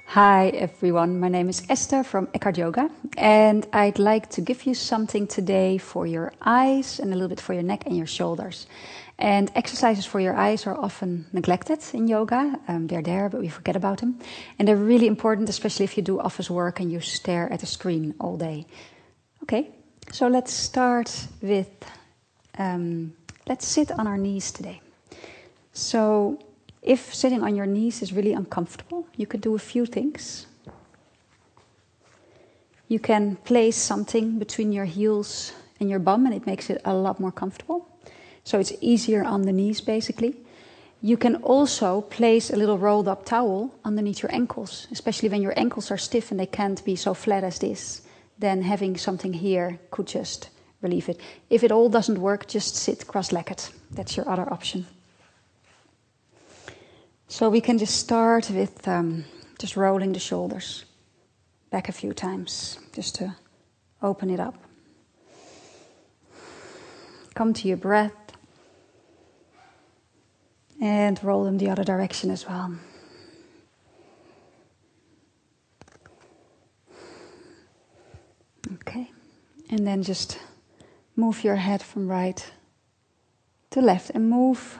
Hi everyone, my name is Esther from Eckhart Yoga, and I'd like to give you something today for your eyes and a little bit for your neck and your shoulders. And exercises for your eyes are often neglected in yoga. They're there, but we forget about them. And they're really important, especially if you do office work and you stare at a screen all day. Okay, so let's start with, let's sit on our knees today. So if sitting on your knees is really uncomfortable, you could do a few things. You can place something between your heels and your bum, and it makes it a lot more comfortable. So it's easier on the knees, basically. You can also place a little rolled up towel underneath your ankles, especially when your ankles are stiff and they can't be so flat as this. Then having something here could just relieve it. If it all doesn't work, just sit cross-legged. That's your other option. So we can just start with just rolling the shoulders back a few times, just to open it up. Come to your breath and roll them the other direction as well. Okay, and then just move your head from right to left and move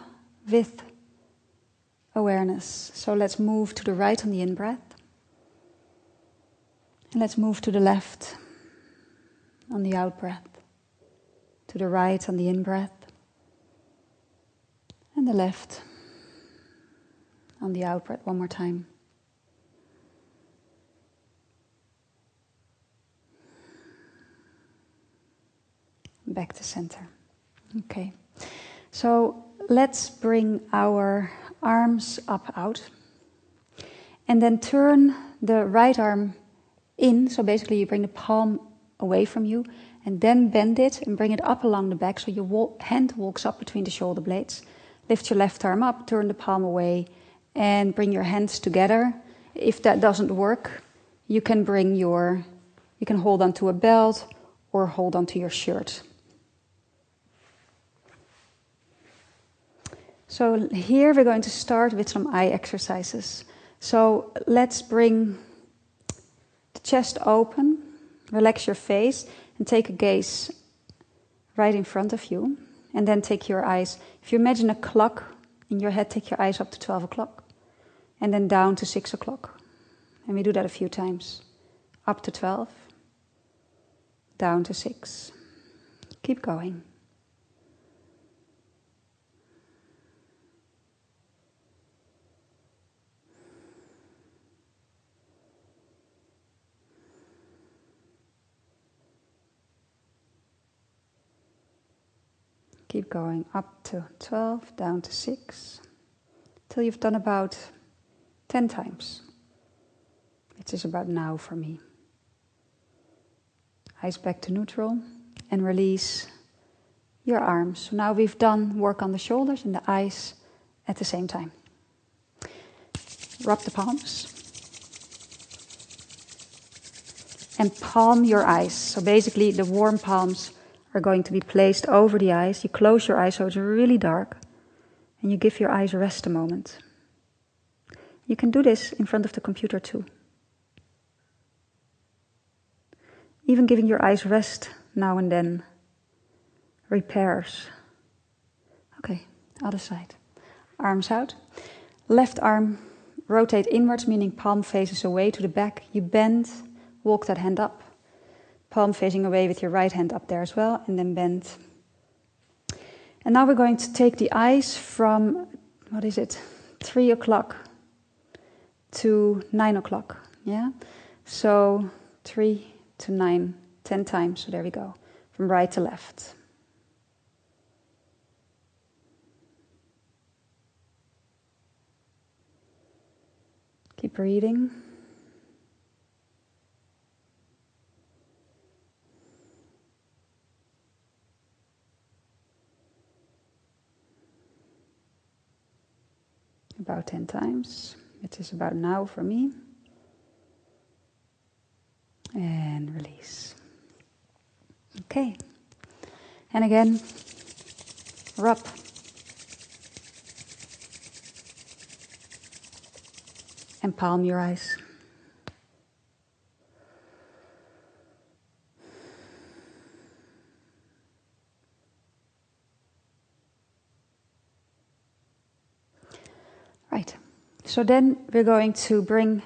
with awareness. So let's move to the right on the in-breath. And let's move to the left on the out-breath. To the right on the in-breath. And the left on the out-breath. One more time. Back to center. Okay. So let's bring our arms up out. And then turn the right arm in. So basically you bring the palm away from you. And then bend it and bring it up along the back. So your hand walks up between the shoulder blades. Lift your left arm up, turn the palm away. And bring your hands together. If that doesn't work, you can hold onto a belt or hold onto your shirt. So here we're going to start with some eye exercises. So let's bring the chest open, relax your face, and take a gaze right in front of you. And then take your eyes, if you imagine a clock in your head, take your eyes up to 12 o'clock. And then down to 6 o'clock. And we do that a few times. Up to 12, down to 6. Keep going. Keep going up to 12, down to 6, till you've done about 10 times, which is about now for me. Eyes back to neutral and release your arms. So now we've done work on the shoulders and the eyes at the same time. Rub the palms and palm your eyes. So basically the warm palms are going to be placed over the eyes. You close your eyes so it's really dark. And you give your eyes rest a moment. You can do this in front of the computer too. Even giving your eyes rest now and then repairs. Okay, other side. Arms out. Left arm rotate inwards, meaning palm faces away to the back. You bend, walk that hand up. Palm facing away with your right hand up there as well, and then bend. And now we're going to take the eyes from, 3 o'clock to 9 o'clock. Yeah? So 3 to 9, 10 times. So there we go. From right to left. Keep breathing. About 10 times. It is about now for me. And release. Okay. And again, rub and palm your eyes. Right, so then we're going to bring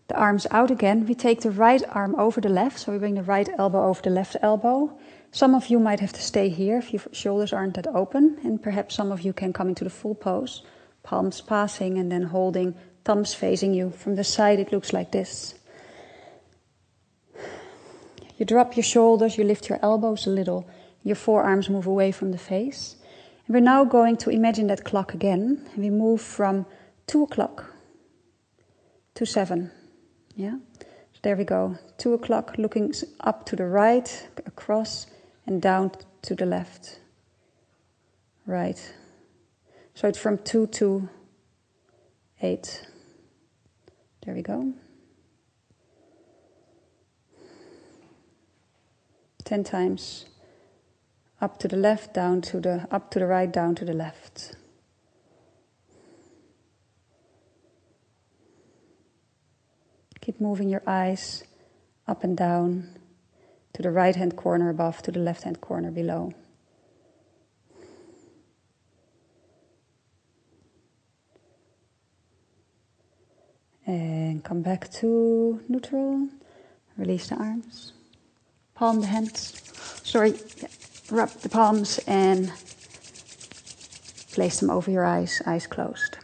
the arms out again. We take the right arm over the left, so we bring the right elbow over the left elbow. Some of you might have to stay here if your shoulders aren't that open, and perhaps some of you can come into the full pose, palms passing and then holding, thumbs facing you. From the side it looks like this. You drop your shoulders, you lift your elbows a little, your forearms move away from the face. And we're now going to imagine that clock again, and we move from 2 o'clock to 7. Yeah? So there we go. 2 o'clock, looking up to the right, across, and down to the left. Right. So it's from 2 to 8. There we go. 10 times. Up to the left, down to the, up to the right, down to the left. Keep moving your eyes up and down to the right-hand corner above, to the left-hand corner below. And come back to neutral. Release the arms. Palm the hands. Rub the palms and place them over your eyes, eyes closed.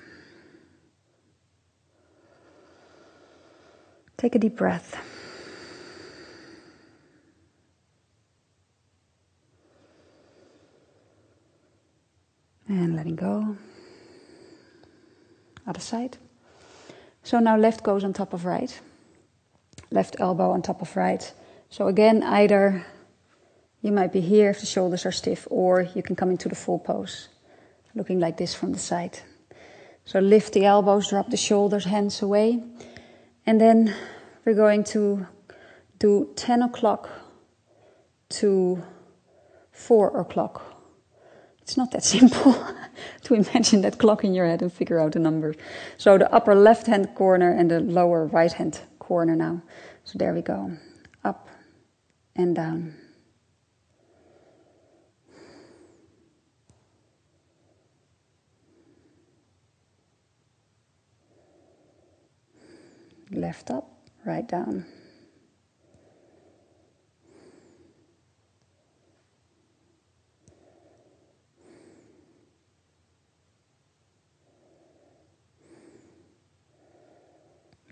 Take a deep breath. And letting go. Other side. So now left goes on top of right. Left elbow on top of right. So again, either you might be here if the shoulders are stiff, or you can come into the full pose, looking like this from the side. So lift the elbows, drop the shoulders, hands away. And then we're going to do 10 o'clock to 4 o'clock. It's not that simple to imagine that clock in your head and figure out the numbers. So the upper left-hand corner and the lower right-hand corner now. So there we go. Up and down. Left up, right down.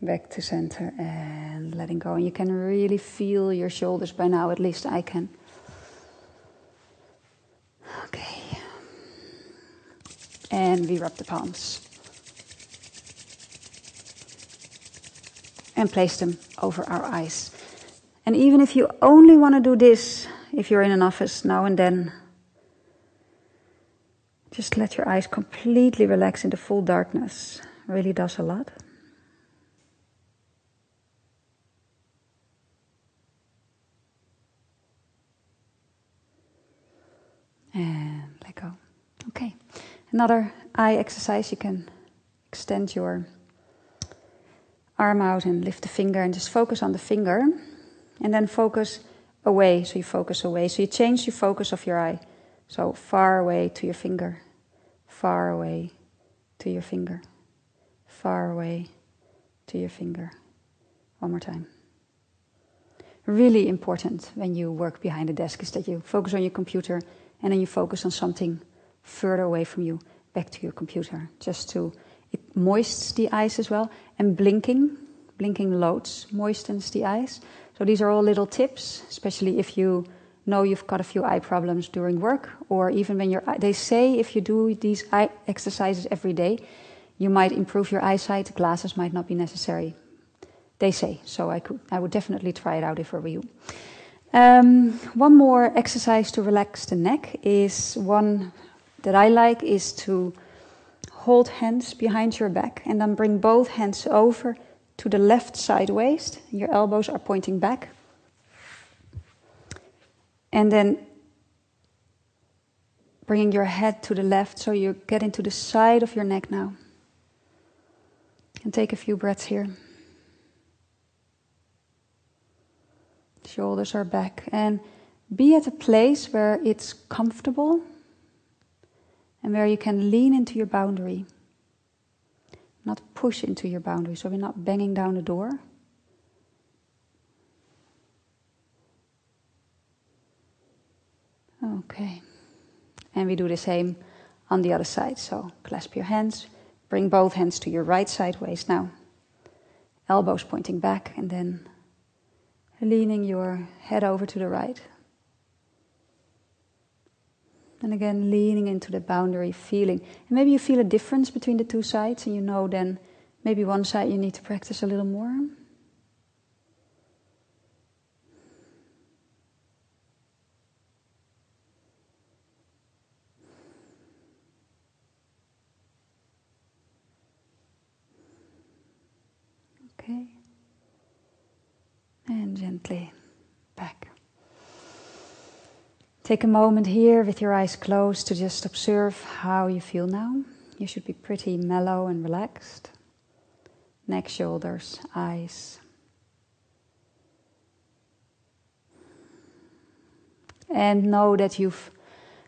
Back to center and letting go. And you can really feel your shoulders by now, at least I can. Okay. And we rub the palms. And place them over our eyes. And even if you only want to do this, if you're in an office now and then, just let your eyes completely relax into full darkness. It really does a lot. And let go. Okay. Another eye exercise. You can extend your arm out and lift the finger and just focus on the finger. And then focus away. So you focus away. So you change your focus of your eye. So far away to your finger. Far away to your finger. Far away to your finger. One more time. Really important when you work behind a desk is that you focus on your computer and then you focus on something further away from you, back to your computer, just to, it moistens the eyes as well. And blinking loads moistens the eyes. So these are all little tips, especially if you know you've got a few eye problems during work, or even when they say if you do these eye exercises every day, you might improve your eyesight, glasses might not be necessary. They say, so I would definitely try it out if I were you. One more exercise to relax the neck is one that I like is to hold hands behind your back and then bring both hands over to the left side waist. Your elbows are pointing back. And then bringing your head to the left so you get into the side of your neck now. And take a few breaths here. Shoulders are back. And be at a place where it's comfortable and where you can lean into your boundary. Not push into your boundary, so we're not banging down the door. Okay. And we do the same on the other side. So clasp your hands. Bring both hands to your right side waist now. Elbows pointing back and then leaning your head over to the right. And again, leaning into the boundary, feeling. And maybe you feel a difference between the two sides and you know then maybe one side you need to practice a little more. Okay. And gently back. Take a moment here with your eyes closed to just observe how you feel now. You should be pretty mellow and relaxed. Neck, shoulders, eyes. And know that you've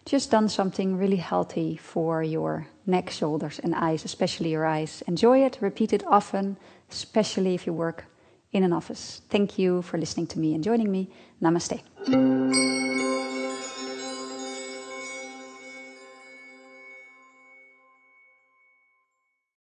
just done something really healthy for your neck, shoulders and eyes, especially your eyes. Enjoy it, repeat it often, especially if you work in an office. Thank you for listening to me and joining me. Namaste.